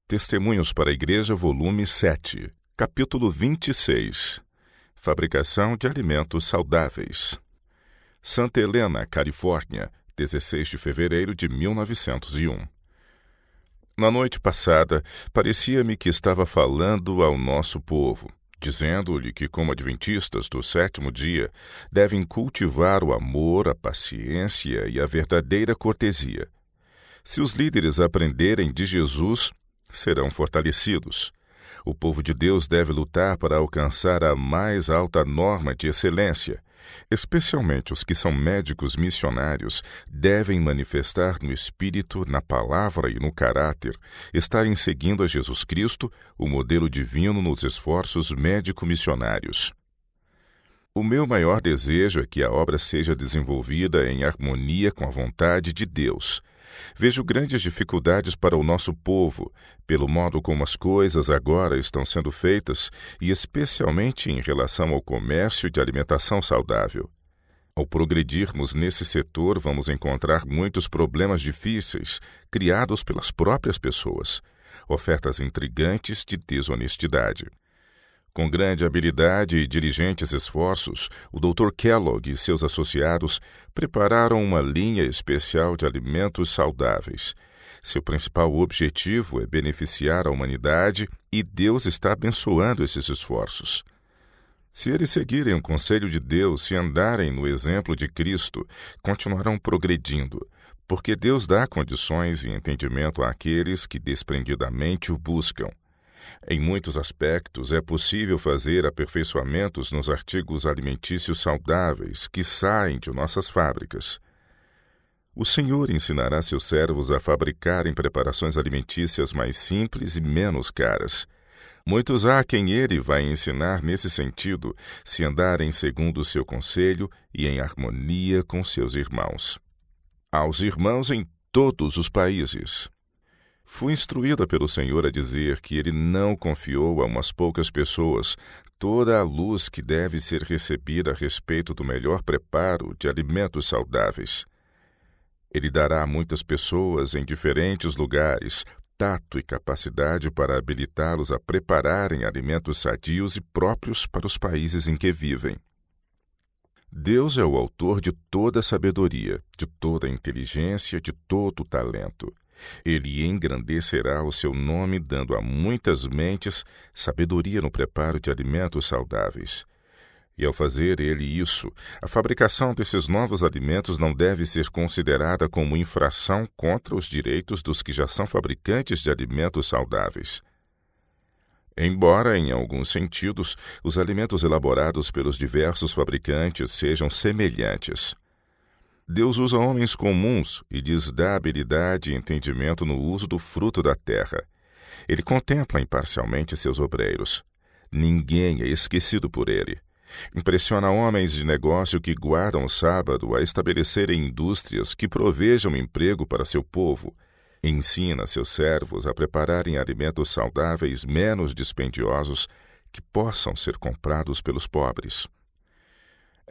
Testemunhos para a Igreja, volume 7, capítulo 26. Fabricação de alimentos saudáveis. Santa Helena, Califórnia, 16 de fevereiro de 1901. Na noite passada, parecia-me que estava falando ao nosso povo, dizendo-lhe que, como adventistas do sétimo dia, devem cultivar o amor, a paciência e a verdadeira cortesia. Se os líderes aprenderem de Jesus, serão fortalecidos. O povo de Deus deve lutar para alcançar a mais alta norma de excelência. Especialmente os que são médicos missionários devem manifestar no espírito, na palavra e no caráter, estarem seguindo a Jesus Cristo, o modelo divino nos esforços médico-missionários. O meu maior desejo é que a obra seja desenvolvida em harmonia com a vontade de Deus. Vejo grandes dificuldades para o nosso povo, pelo modo como as coisas agora estão sendo feitas, e especialmente em relação ao comércio de alimentação saudável. Ao progredirmos nesse setor, vamos encontrar muitos problemas difíceis, criados pelas próprias pessoas, ofertas intrigantes de desonestidade. Com grande habilidade e diligentes esforços, o Dr. Kellogg e seus associados prepararam uma linha especial de alimentos saudáveis. Seu principal objetivo é beneficiar a humanidade e Deus está abençoando esses esforços. Se eles seguirem o conselho de Deus e andarem no exemplo de Cristo, continuarão progredindo, porque Deus dá condições e entendimento àqueles que desprendidamente o buscam. Em muitos aspectos, é possível fazer aperfeiçoamentos nos artigos alimentícios saudáveis que saem de nossas fábricas. O Senhor ensinará seus servos a fabricarem preparações alimentícias mais simples e menos caras. Muitos há quem Ele vai ensinar nesse sentido, se andarem segundo o seu conselho e em harmonia com seus irmãos. Aos irmãos em todos os países. Fui instruída pelo Senhor a dizer que Ele não confiou a umas poucas pessoas toda a luz que deve ser recebida a respeito do melhor preparo de alimentos saudáveis. Ele dará a muitas pessoas em diferentes lugares tato e capacidade para habilitá-los a prepararem alimentos sadios e próprios para os países em que vivem. Deus é o autor de toda a sabedoria, de toda a inteligência, de todo o talento. Ele engrandecerá o seu nome, dando a muitas mentes sabedoria no preparo de alimentos saudáveis. E ao fazer ele isso, a fabricação desses novos alimentos não deve ser considerada como infração contra os direitos dos que já são fabricantes de alimentos saudáveis. Embora, em alguns sentidos, os alimentos elaborados pelos diversos fabricantes sejam semelhantes, Deus usa homens comuns e lhes dá habilidade e entendimento no uso do fruto da terra. Ele contempla imparcialmente seus obreiros. Ninguém é esquecido por ele. Impressiona homens de negócio que guardam o sábado a estabelecerem indústrias que provejam emprego para seu povo. Ensina seus servos a prepararem alimentos saudáveis menos dispendiosos que possam ser comprados pelos pobres.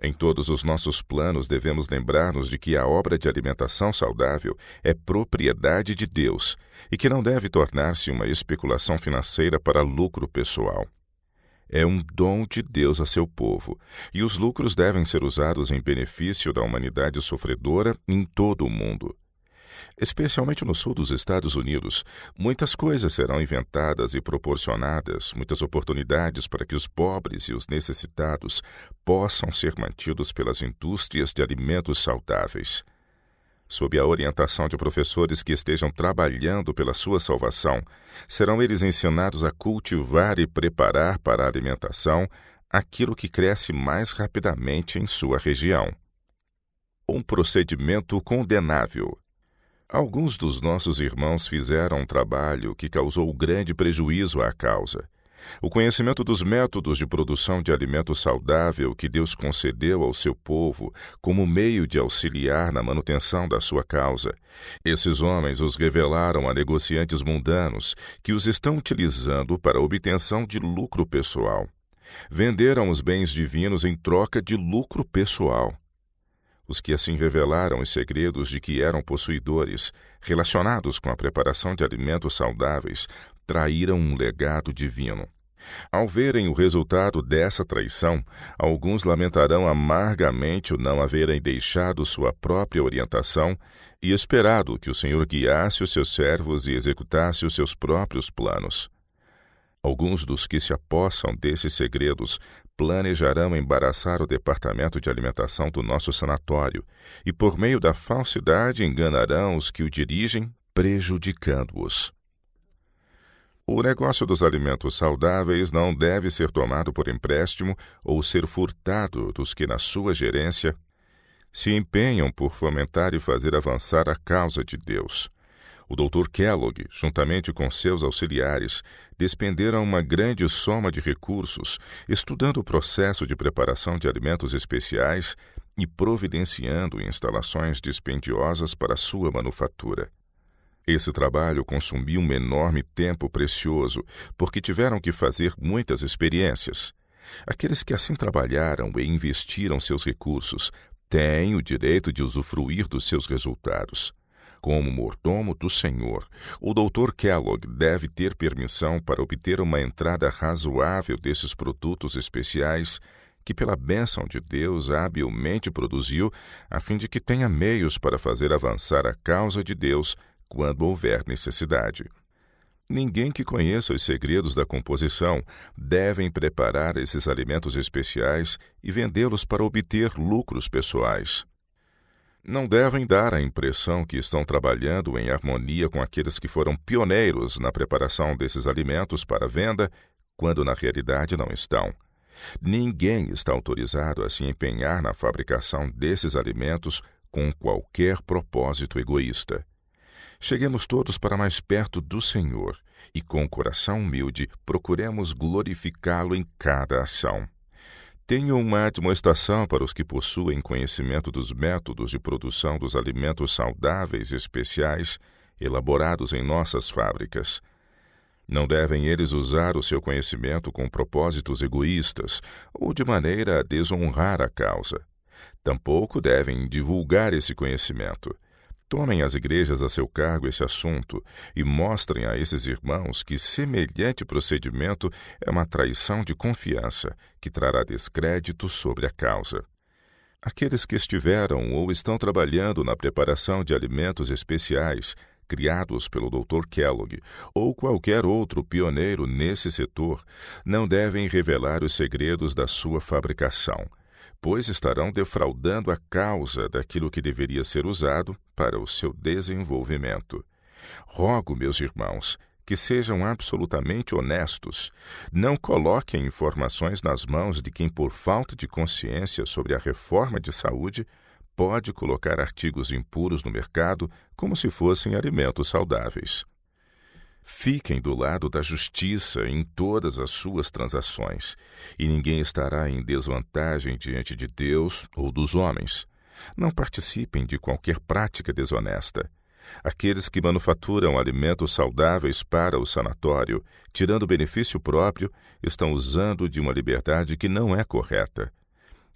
Em todos os nossos planos devemos lembrar-nos de que a obra de alimentação saudável é propriedade de Deus e que não deve tornar-se uma especulação financeira para lucro pessoal. É um dom de Deus a seu povo, e os lucros devem ser usados em benefício da humanidade sofredora em todo o mundo. Especialmente no sul dos Estados Unidos, muitas coisas serão inventadas e proporcionadas, muitas oportunidades para que os pobres e os necessitados possam ser mantidos pelas indústrias de alimentos saudáveis. Sob a orientação de professores que estejam trabalhando pela sua salvação, serão eles ensinados a cultivar e preparar para a alimentação aquilo que cresce mais rapidamente em sua região. Um procedimento condenável. Alguns dos nossos irmãos fizeram um trabalho que causou grande prejuízo à causa. O conhecimento dos métodos de produção de alimento saudável que Deus concedeu ao seu povo como meio de auxiliar na manutenção da sua causa. Esses homens os revelaram a negociantes mundanos que os estão utilizando para a obtenção de lucro pessoal. Venderam os bens divinos em troca de lucro pessoal. Os que assim revelaram os segredos de que eram possuidores, relacionados com a preparação de alimentos saudáveis, traíram um legado divino. Ao verem o resultado dessa traição, alguns lamentarão amargamente o não haverem deixado sua própria orientação e esperado que o Senhor guiasse os seus servos e executasse os seus próprios planos. Alguns dos que se apossam desses segredos planejarão embaraçar o departamento de alimentação do nosso sanatório e, por meio da falsidade, enganarão os que o dirigem, prejudicando-os. O negócio dos alimentos saudáveis não deve ser tomado por empréstimo ou ser furtado dos que, na sua gerência, se empenham por fomentar e fazer avançar a causa de Deus. O Dr. Kellogg, juntamente com seus auxiliares, despenderam uma grande soma de recursos estudando o processo de preparação de alimentos especiais e providenciando instalações dispendiosas para sua manufatura. Esse trabalho consumiu um enorme tempo precioso, porque tiveram que fazer muitas experiências. Aqueles que assim trabalharam e investiram seus recursos têm o direito de usufruir dos seus resultados. Como mordomo do Senhor, o Dr. Kellogg deve ter permissão para obter uma entrada razoável desses produtos especiais que, pela bênção de Deus, habilmente produziu, a fim de que tenha meios para fazer avançar a causa de Deus quando houver necessidade. Ninguém que conheça os segredos da composição deve preparar esses alimentos especiais e vendê-los para obter lucros pessoais. Não devem dar a impressão que estão trabalhando em harmonia com aqueles que foram pioneiros na preparação desses alimentos para venda, quando na realidade não estão. Ninguém está autorizado a se empenhar na fabricação desses alimentos com qualquer propósito egoísta. Cheguemos todos para mais perto do Senhor e, com o coração humilde, procuremos glorificá-lo em cada ação. Tenho uma admoestação para os que possuem conhecimento dos métodos de produção dos alimentos saudáveis especiais elaborados em nossas fábricas. Não devem eles usar o seu conhecimento com propósitos egoístas ou de maneira a desonrar a causa. Tampouco devem divulgar esse conhecimento. Tomem as igrejas a seu cargo esse assunto e mostrem a esses irmãos que semelhante procedimento é uma traição de confiança que trará descrédito sobre a causa. Aqueles que estiveram ou estão trabalhando na preparação de alimentos especiais criados pelo Dr. Kellogg ou qualquer outro pioneiro nesse setor não devem revelar os segredos da sua fabricação, pois estarão defraudando a causa daquilo que deveria ser usado para o seu desenvolvimento. Rogo, meus irmãos, que sejam absolutamente honestos. Não coloquem informações nas mãos de quem, por falta de consciência sobre a reforma de saúde, pode colocar artigos impuros no mercado como se fossem alimentos saudáveis. Fiquem do lado da justiça em todas as suas transações, e ninguém estará em desvantagem diante de Deus ou dos homens. Não participem de qualquer prática desonesta. Aqueles que manufaturam alimentos saudáveis para o sanatório, tirando benefício próprio, estão usando de uma liberdade que não é correta.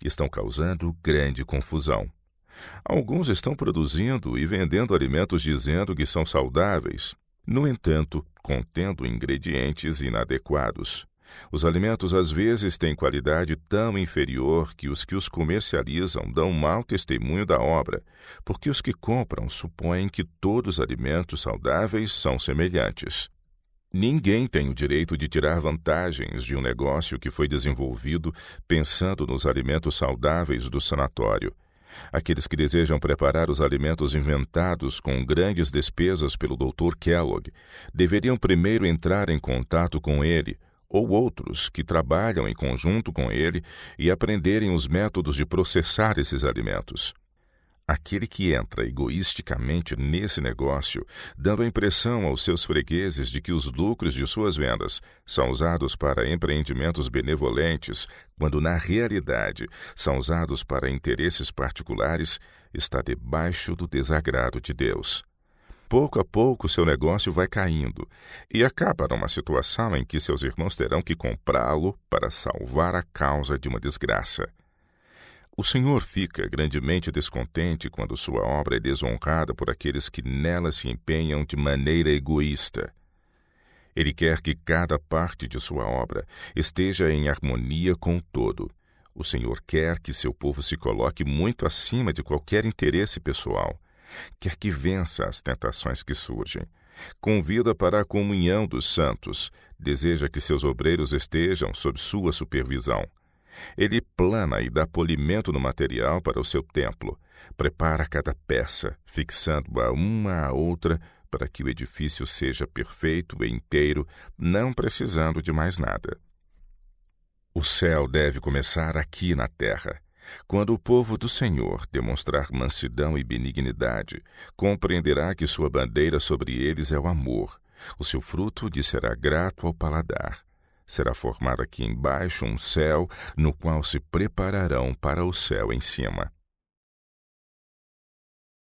Estão causando grande confusão. Alguns estão produzindo e vendendo alimentos dizendo que são saudáveis, no entanto, contendo ingredientes inadequados. Os alimentos às vezes têm qualidade tão inferior que os comercializam dão mau testemunho da obra, porque os que compram supõem que todos os alimentos saudáveis são semelhantes. Ninguém tem o direito de tirar vantagens de um negócio que foi desenvolvido pensando nos alimentos saudáveis do sanatório. Aqueles que desejam preparar os alimentos inventados com grandes despesas pelo Dr. Kellogg deveriam primeiro entrar em contato com ele, ou outros que trabalham em conjunto com ele, e aprenderem os métodos de processar esses alimentos. Aquele que entra egoisticamente nesse negócio, dando a impressão aos seus fregueses de que os lucros de suas vendas são usados para empreendimentos benevolentes, quando na realidade são usados para interesses particulares, está debaixo do desagrado de Deus. Pouco a pouco seu negócio vai caindo e acaba numa situação em que seus irmãos terão que comprá-lo para salvar a causa de uma desgraça. O Senhor fica grandemente descontente quando sua obra é desonrada por aqueles que nela se empenham de maneira egoísta. Ele quer que cada parte de sua obra esteja em harmonia com o todo. O Senhor quer que seu povo se coloque muito acima de qualquer interesse pessoal. Quer que vença as tentações que surgem. Convida para a comunhão dos santos. Deseja que seus obreiros estejam sob sua supervisão. Ele plana e dá polimento no material para o seu templo. Prepara cada peça, fixando-a uma à outra, para que o edifício seja perfeito e inteiro, não precisando de mais nada. O céu deve começar aqui na terra. Quando o povo do Senhor demonstrar mansidão e benignidade, compreenderá que sua bandeira sobre eles é o amor. O seu fruto lhe será grato ao paladar. Será formado aqui embaixo um céu, no qual se prepararão para o céu em cima.